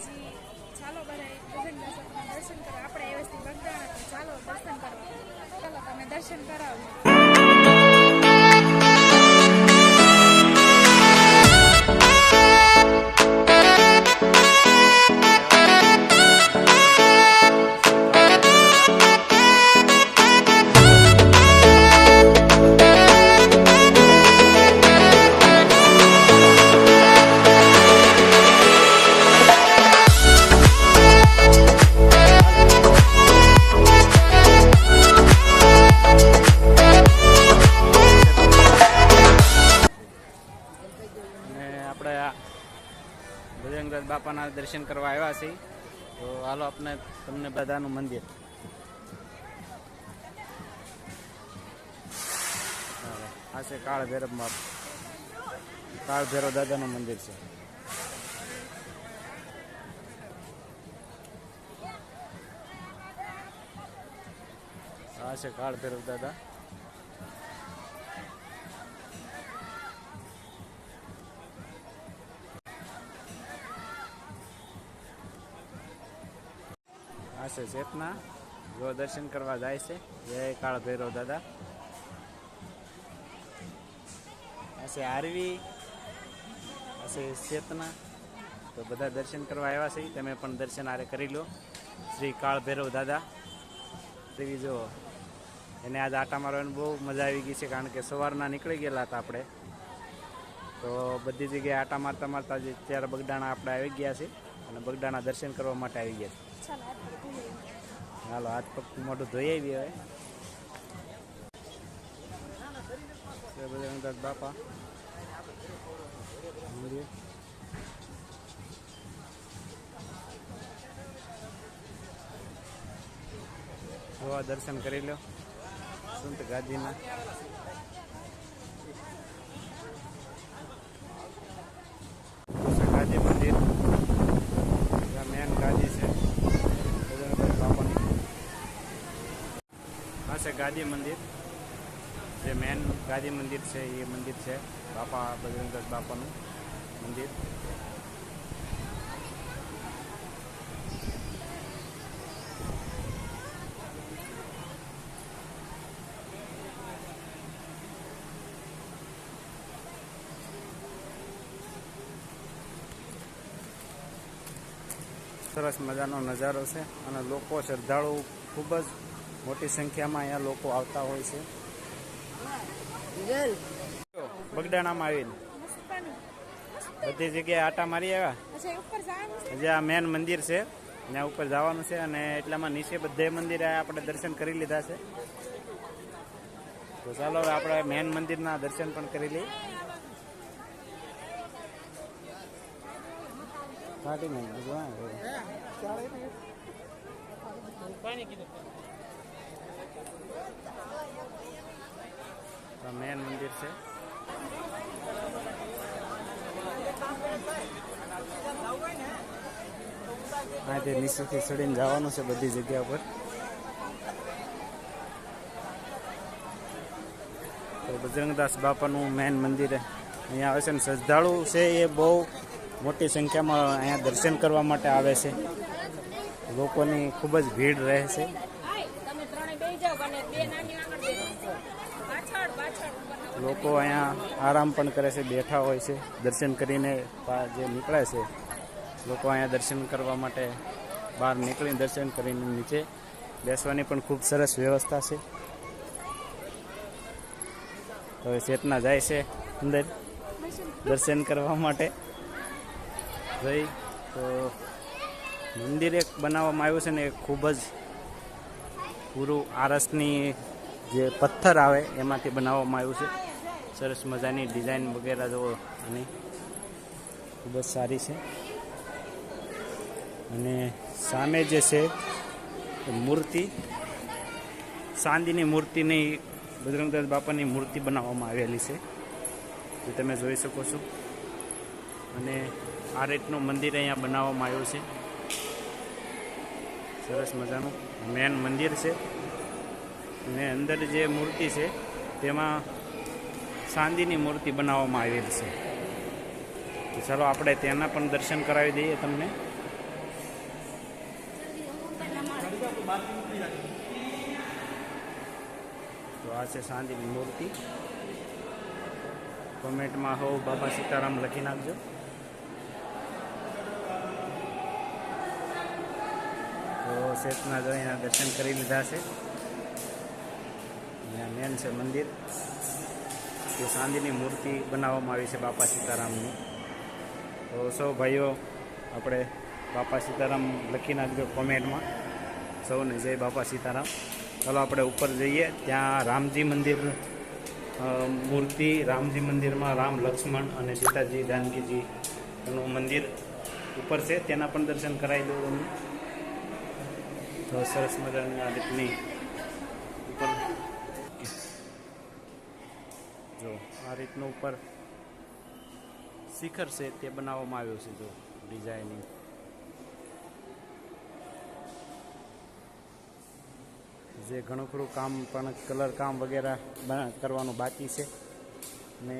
પછી ચાલો બધા ભજન દર્શન કરવા. આપણે વ્યવસ્થિત બગદાણા તો ચાલો દર્શન કરવા. ચાલો તમે દર્શન કરાવો. બજરંગદાસ બાપાના દર્શન કરવા આવ્યા છીએ, તો હાલો આપણે તમને બધાનું મંદિર આ છે કાળ ભૈરવ દાદાનું મંદિર છે. આ છે કાળ ભૈરવ દાદા. આ છે ચેતના, જો દર્શન કરવા જાય છે. જય કાળ ભૈરવ દાદા. આ છે આરવી, આ છે ચેતના. તો બધા દર્શન કરવા આવ્યા છે. તમે પણ દર્શન આરે કરી લો. શ્રી કાળ ભૈરવ દાદા તેવી જો એને આજ આટા મારવાની બહુ મજા આવી ગઈ છે, કારણ કે સવારના નીકળી ગયેલા હતા આપણે. તો બધી જગ્યાએ આટા મારતા મારતા ત્યારે બગદાણા આપણે આવી ગયા છે અને બગદાણા દર્શન કરવા માટે આવી ગયા છે. હાલો હાથ પગ મોઢું ધોઈ આવી. હવે બજરંગદાસ બાપા જોવા દર્શન કરી લો સંત ગાદીના. ગાદી મંદિર મેન ગાદી છે બજરંગદાસ બાપાની. આ છે ગાદી મંદિર, જે મેન ગાદી મંદિર છે એ મંદિર છે બાપા બજરંગદાસ બાપાનું મંદિર. સરસ મજાનો નજારો છે અને લોકો શ્રદ્ધાળુ ખૂબ જ મોટી સંખ્યામાં અહીંયા લોકો આવતા હોય છે. બગદાણામાં આવીને બધી જગ્યાએ આટા મારી આવ્યા. જે આ મેન મંદિર છે ત્યાં ઉપર જવાનું છે, અને એટલામાં નીચે બધે મંદિરે આપણે દર્શન કરી લીધા છે. તો ચાલો હવે આપણે મેન મંદિરના દર્શન પણ કરી લઈએ. મેન મંદિર છે. અહીંથી નીચેથી ચડીને જવાનું છે બધી જગ્યા પર. તો બજરંગદાસ બાપાનું મેન મંદિર અહીંયા આવે છે, ને શ્રદ્ધાળુ છે એ બહુ મોટી સંખ્યામાં અહીંયા દર્શન કરવા માટે આવે છે. લોકોની ખૂબ જ ભીડ રહે છે. લોકો અહીંયા આરામ પણ કરે છે, બેઠા હોય છે. દર્શન કરીને જે નીકળે છે લોકો અહીંયા દર્શન કરવા માટે બહાર નીકળીને દર્શન કરીને નીચે બેસવાની પણ ખૂબ સરસ વ્યવસ્થા છે. હવે ચેતના જાય છે અંદર દર્શન કરવા માટે. જઈ તો મંદિર એક બનાવવામાં આવ્યું છે ને, એ ખૂબ જ પૂરું આરસની જે પથ્થર આવે એમાંથી બનાવવામાં આવ્યું છે. સરસ મજાની ડિઝાઇન વગેરે જો અને ખૂબ જ સારી છે. અને સામે જે છે મૂર્તિ, ચાંદીની મૂર્તિની બજરંગદાસ બાપાની મૂર્તિ બનાવવામાં આવેલી છે, જે તમે જોઈ શકો છો. અને આ રીતનું મંદિર અહીંયા બનાવવામાં આવ્યું છે. સરસ મજાનું મેન મંદિર છે. અને અંદર જે મૂર્તિ છે તેમાં ચાંદીની મૂર્તિ બનાવવામાં આવેલી છે. તો ચાલો આપણે તેના પણ દર્શન કરાવી દઈએ તમને. તો આ છે ચાંદીની મૂર્તિ. કોમેન્ટમાં હો બાપા સીતારામ લખી નાખજો. તો શેતના જઈને દર્શન કરી લીધા છે. અહીંયા મેન છે મંદિર. તે ચાંદીની મૂર્તિ બનાવવામાં આવી છે બાપા સીતારામની. તો સૌ ભાઈઓ આપણે બાપા સીતારામ લખી નાખજો કોમેન્ટમાં. સૌને જય બાપા સીતારામ. ચાલો આપણે ઉપર જઈએ. ત્યાં રામજી મંદિર મૂર્તિ, રામજી મંદિરમાં રામ, લક્ષ્મણ અને સીતાજી, જાનકીજી નું મંદિર ઉપર છે. તેના પણ દર્શન કરાવી દઉં તમને. તો સરસ મજાની આ રીતની ઉપર જો આ રીતનું ઉપર શિખર છે તે બનાવવામાં આવ્યું છે. જો ડિઝાઇનિંગ જે ઘણું ખરું કામ પણ કલર કામ વગેરે કરવાનું બાકી છે. ને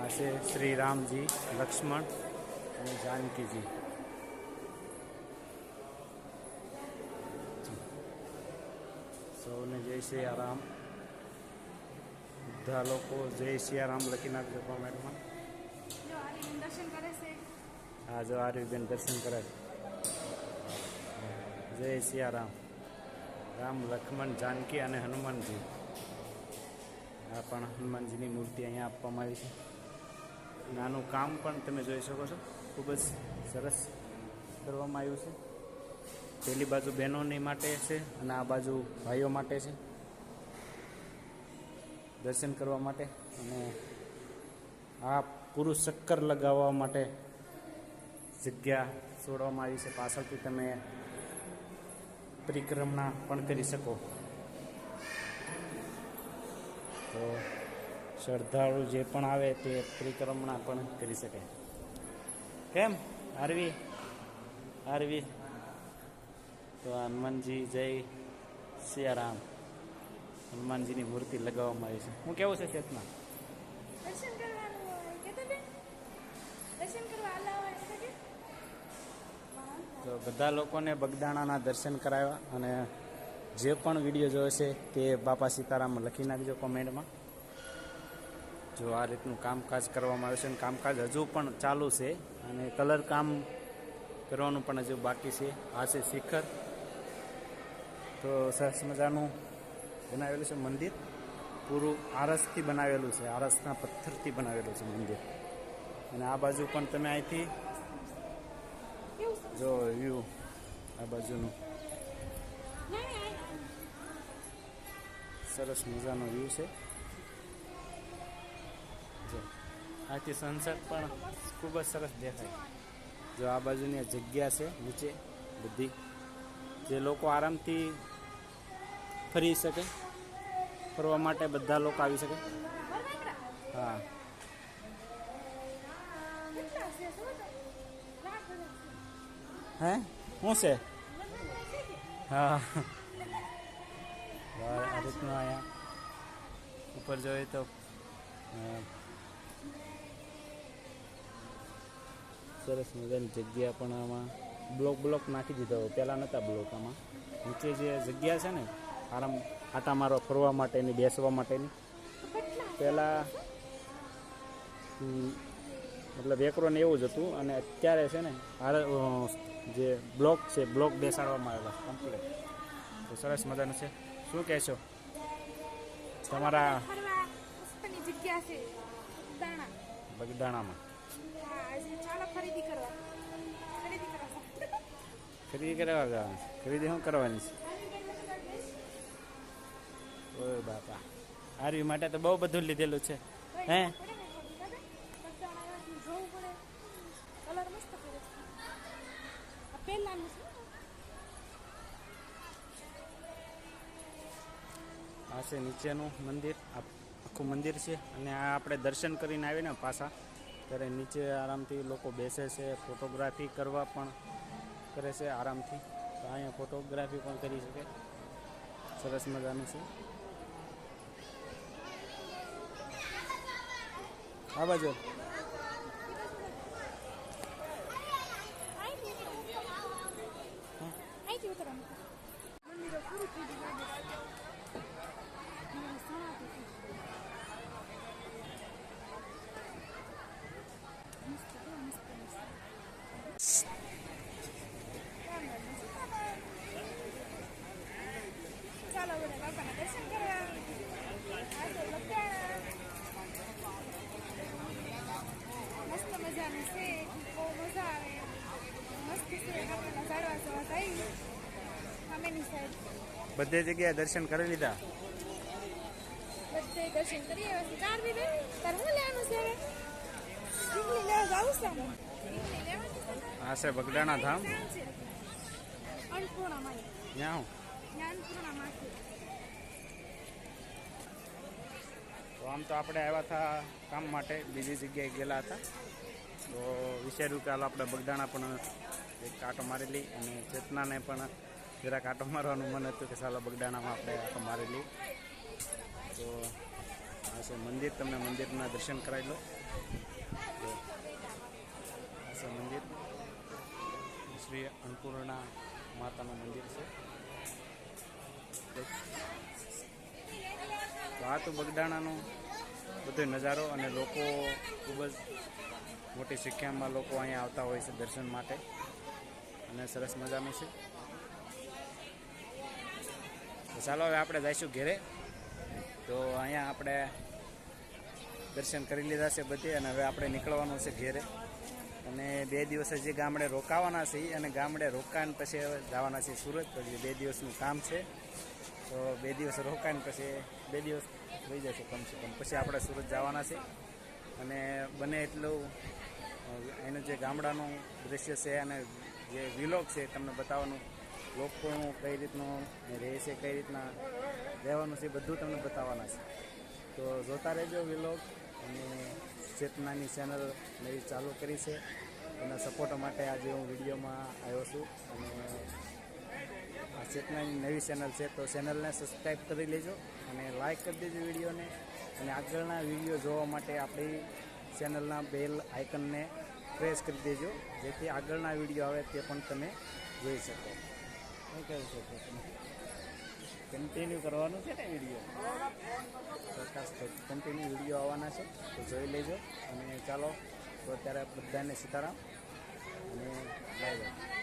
આ છે શ્રી રામજી, લક્ષ્મણ અને જાનકીજી. સૌને જય સિયારામ. બધા લોકો જય સિયારામ લખી નાખજો કોમેન્ટમાં. જો આરીબેન દર્શન કરે છે. હા, જો આર્યબેન દર્શન કરે. જય સિયારામ. રામ, લક્ષ્મણ, જાનકી અને હનુમાનજી. આ પણ હનુમાનજીની મૂર્તિ અહીંયા આપવામાં આવી છે. નાનું કામ પણ તમે જોઈ શકો છો. ખૂબ જ સરસ કરવામાં આવ્યું છે. પેલી બાજુ બહેનોની માટે છે અને આ બાજુ ભાઈઓ માટે છે, દર્શન કરવા માટે. અને આ પુરુષ ચક્કર લગાવવા માટે જગ્યા છોડવામાં આવી છે. પાછળથી તમે પરિક્રમા પણ કરી શકો. તો શ્રદ્ધાળુ જે પણ આવે તે પરિક્રમા પણ કરી શકે. કેમ આરવી? તો હનુમાનજી જય સિયારામ. હનુમાનજીની મૂર્તિ લગાવવામાં આવી છે. હું કેવું છે ચેતના? દર્શન કરવાનું હોય કે તો બેન દર્શન કરવા આલા હોય તો કે તો બધા લોકોને બગદાણાના દર્શન કરાવ્યા. અને જે પણ વિડીયો જોયો છે તે બાપા સીતારામ લખી નાખજો કોમેન્ટમાં. જો આ રીતનું કામકાજ કરવામાં આવ્યું છે અને કામકાજ હજુ પણ ચાલુ છે. અને કલર કામ કરવાનું પણ હજુ બાકી છે. આ છે શિખર. તો સરસ મજાનું બનાવેલું છે મંદિર. પૂરું આરસથી બનાવેલું છે. આરસના પથ્થરથી બનાવેલું છે મંદિર. અને આ બાજુ પણ તમે અહીંથી જો વ્યૂ આ બાજુનું સરસ મજાનો વ્યૂ છે. જો આથી સનસેટ પણ ખૂબ જ સરસ દેખાય. જો આ બાજુની જગ્યા છે નીચે બધી, જે લોકો આરામથી ફરી શકે, ફરવા માટે બધા લોકો આવી શકે. હા, હે શું છે? હા, આ રીતનું અહીંયા ઉપર જોઈએ તો સરસ મજાની જગ્યા પણ આમાં બ્લોક નાખી દીધા હોય. પહેલાં નહોતા બ્લોક. આમાં નીચે જે જગ્યા છે ને આરામ આટા મારવા, ફરવા માટેની, બેસવા માટેની, પહેલાં મતલબ વેકરો ને એવું જ હતું. અને અત્યારે છે ને જે બ્લોક છે, બ્લોક બેસાડવામાં આવેલા કમ્પ્લીટ. તો સરસ મજાનું છે. શું કહેશો તમારા જગ્યા છે બગદાણામાં? ચાલો ખરીદી કરવા જવાનું. ખરીદી શું કરવાની છે? ઓય બાપા, આરવી માટે તો બહુ બધું લીધેલું છે. હે આ છે નીચેનું મંદિર. આખું મંદિર છે. અને આ આપણે દર્શન કરીને આવીને પાછા ત્યારે નીચે આરામથી લોકો બેસે છે, ફોટોગ્રાફી કરવા પણ કરે છે આરામથી. તો અહીંયા ફોટોગ્રાફી પણ કરી શકે. સરસ મજાનું છે. આ બાજુ બધે જગ્યાએ દર્શન કરી લીધા. બધે દર્શન કરી આવ્યા છે. કાર બી તાર હું લેવાનું છે હવે? ઢીંગલી લેવા જાવું છે આમાં. ઢીંગલી લેવાની છે ને? આ છે બગદાણા ધામ. ક્યાં છે? અન્નપૂર્ણા માઈ. ત્યાં હું જ્ઞાનપૂર્ણા માંથી. તો આમ તો આપણે આવ્યા હતા કામ માટે, બીજી જગ્યાએ ગયેલા હતા. તો વિચાર્યું કે હાલ આપણે બગદાણા પણ એક કાંટો મારી લઈ, અને ચેતનાને પણ જરાક આંટો મારવાનું મન હતું કે ચાલો બગદાણામાં આપણે આંટો મારી લઈ. તો આ છે મંદિર, તમને મંદિરના દર્શન કરાવી લો. તો આ છે મંદિર, શ્રી અન્નપૂર્ણા માતાનું મંદિર છે. તો આ તો બગદાણાનો બધો નજારો, અને લોકો ખૂબ જ મોટી સંખ્યામાં લોકો અહીંયા આવતા હોય છે દર્શન માટે, અને સરસ મજાનું છે. તો ચાલો હવે આપણે જઈશું ઘેરે. તો અહીંયા આપણે દર્શન કરી લીધા છે બધે, અને હવે આપણે નીકળવાનું છે ઘેરે. અને 2 દિવસ હજી ગામડે રોકાવાના છે, અને ગામડે રોકાઈને પછી જવાના છે સુરત. તો 2 દિવસનું કામ છે. તો 2 દિવસ રોકાઈને પછી 2 દિવસ થઈ જશે કમસે કમ, પછી આપણે સુરત જવાના છે. અને બને એટલું એનું જે ગામડાનું દૃશ્ય છે અને જે વિલોક છે તમને બતાવવાનું, લોકોનું કઈ રીતનું રહે છે, કઈ રીતના રહેવાનું છે, બધું તમને બતાવવાના છે. તો જોતા રહેજો વિલોક. અને ચેતનાની ચેનલ નવી ચાલુ કરી છે, એના સપોર્ટ માટે આજે હું વિડીયોમાં આવ્યો છું. અને આ ચેતનાની નવી ચેનલ છે, તો ચેનલને સબસ્ક્રાઈબ કરી લેજો અને લાઈક કરી દેજો વિડીયોને. અને આગળના વિડીયો જોવા માટે આપણી ચેનલના બેલ આઇકનને પ્રેસ કરી દેજો, જેથી આગળના વિડીયો આવે તે પણ તમે જોઈ શકો. શું કહી શકો તમે? કન્ટિન્યુ કરવાનું છે ને વિડીયો, ચોક્કસ કન્ટિન્યુ વિડીયો આવવાના છે, તો જોઈ લેજો. અને ચાલો તો અત્યારે બધાને સીતારામ અને બાય બાય.